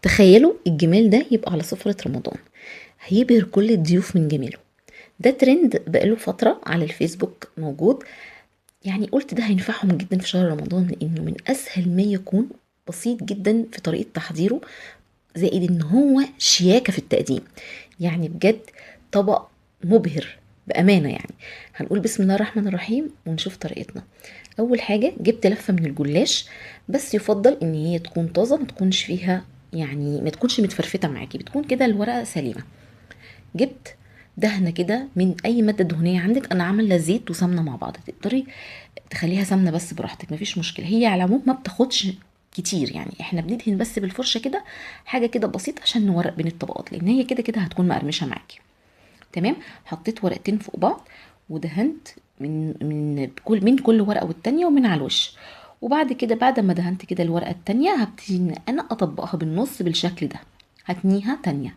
تخيلوا الجمال ده يبقى على سفرة رمضان، هيبهر كل الضيوف من جماله. ده ترند بقاله فترة على الفيسبوك موجود. يعني قلت ده هينفعهم جدا في شهر رمضان، لانه من اسهل ما يكون، بسيط جدا في طريقة تحضيره، زائد ان هو شياكة في التقديم. يعني بجد طبق مبهر بأمانة. يعني هنقول بسم الله الرحمن الرحيم ونشوف طريقتنا. اول حاجة جبت لفة من الجلاش، بس يفضل ان هي تكون طازة، ما تكونش فيها يعني ما تكونش متفرفتة معاكي، بتكون كده الورقة سليمة. جبت دهنة كده من اي مادة دهنية عندك، انا عاملة زيت وسمنة مع بعض، تقدري تخليها سمنة بس براحتك مفيش مشكلة. هي على العموم ما بتاخدش كتير، يعني احنا بندهن بس بالفرشة كده، حاجة كده بسيطة عشان نورق بين الطبقات، لان هي كده كده هتكون مقرمشة معاكي. تمام. حطيت ورقتين فوق بعض ودهنت من كل ورقة والتانية ومن على الوش. وبعد كده بعد ما دهنت كده الورقة التانية هبتدي ان انا اطبقها بالنص بالشكل ده، هتنيها تانية.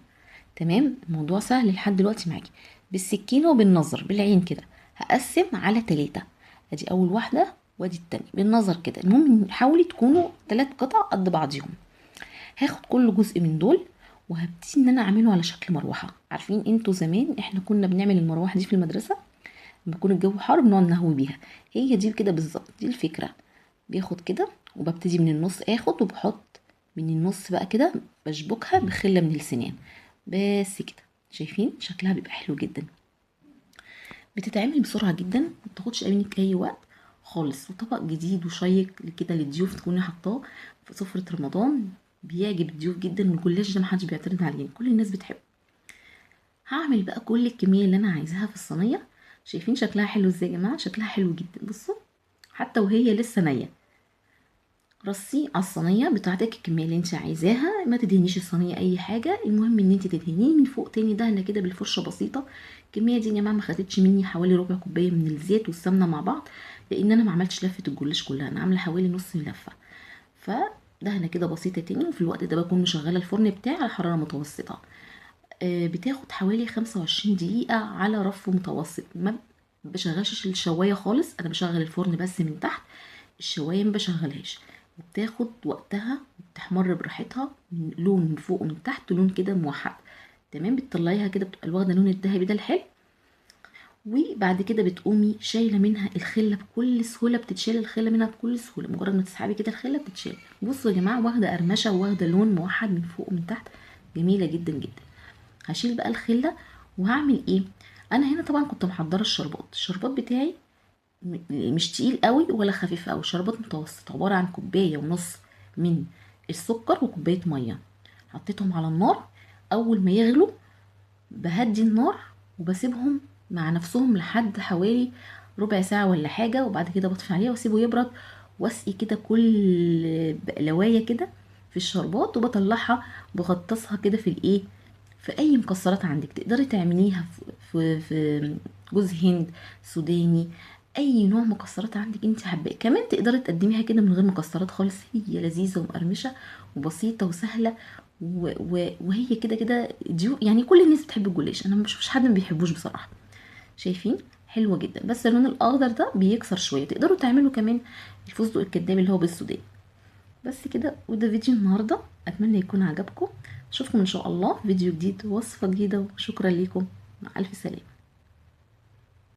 تمام. الموضوع سهل لحد دلوقتي معاكي. بالسكينة وبالنظر بالعين كده هقسم على 3. ادي اول واحدة وادي التانية بالنظر كده، المهم حاولي تكونوا 3 قطع قد بعضيهم. هاخد كل جزء من دول وهبتدي ان انا اعمله على شكل مروحه. عارفين انتوا زمان احنا كنا بنعمل المروحه دي في المدرسه لما يكون الجو حار بنقعد نهوي بيها، هي دي كده بالظبط، دي الفكره. بياخد كده وببتدي من النص اخد وبحط من النص بقى كده، بشبكها بخله من السنان بس كده. شايفين شكلها بيبقى حلو جدا، بتتعمل بسرعه جدا، ما بتاخدش منك اي وقت خالص، وطبق جديد وشيق كده للضيوف تكوني حطاه في سفرة رمضان. بيعجب الضيوف جدا، والجلاش ده محدش بيعترض عليه، كل الناس بتحبه. هعمل بقى كل الكمية اللي انا عايزاها في الصينية. شايفين شكلها حلو ازاي يا جماعة؟ شكلها حلو جدا، بصوا حتى وهي لسه نية. رصي على الصينية بتاعتك الكمية اللي انت عايزاها، ما تدهنيش الصينية اي حاجة، المهم ان انت تدهنيه من فوق تاني دهنة كده بالفرشة بسيطة. الكمية دي يا جماعة ما خدتش مني حوالي ربع كوباية من الزيت والسمنة مع بعض، لان انا ما عملتش لفة الجلاش كلها، انا عاملة حوالي نص لفة. فدهنة كده بسيطة تاني، وفي الوقت ده بكون مشغلة الفرن بتاعي على حرارة متوسطة. بتاخد حوالي 25 دقيقة على رف متوسط، ما بشغلش الشواية خالص، انا بشغل الفرن بس من تحت، الشواية ما بشغلهاش. وبتاخد وقتها وبتحمر براحتها، من لون من فوق ومن تحت لون كده موحد. تمام. بتطلعيها كده بتبقى واخده لون الذهبي ده الحلو. وبعد كده بتقومي شايله منها الخله بكل سهوله، بتتشال الخله منها بكل سهوله، مجرد ما تسحبي كده الخله بتتشال. بصوا يا جماعه واخده قرمشه وواخده لون موحد من فوق ومن تحت، جميله جدا جدا. هشيل بقى الخله وهعمل ايه. انا هنا طبعا كنت محضره الشربات بتاعي، مش تقيل قوي ولا خفيف قوي، شربات متوسط، عباره عن كوبايه ونص من السكر وكوبايه ميه. حطيتهم على النار، اول ما يغلوا بهدي النار وبسيبهم مع نفسهم لحد حوالي ربع ساعة ولا حاجة، وبعد كده بطفي عليه واسيبه يبرد، واسقي كده كل بقلاوية كده في الشربات وبطلعها، بغطسها كده في الايه، في اي مكسرات عندك تقدري تعمليها في جوز هند، سوداني، اي نوع مكسرات عندك انت حباه. كمان تقدري تقدميها كده من غير مكسرات خالص، هي لذيذه ومقرمشه وبسيطه وسهله. وهي كده كده يعني كل الناس بتحب الجلاش، انا ما بشوفش حد ما بيحبوش بصراحه. شايفين حلوه جدا، بس اللون الاخضر ده بيكسر شويه. تقدروا تعملوا كمان الفستق الكداب اللي هو بالسوداني. بس كده، وده فيديو النهارده، اتمنى يكون عجبكم. اشوفكم ان شاء الله في فيديو جديد ووصفه جديده، وشكرا لكم، مع الف سلامه.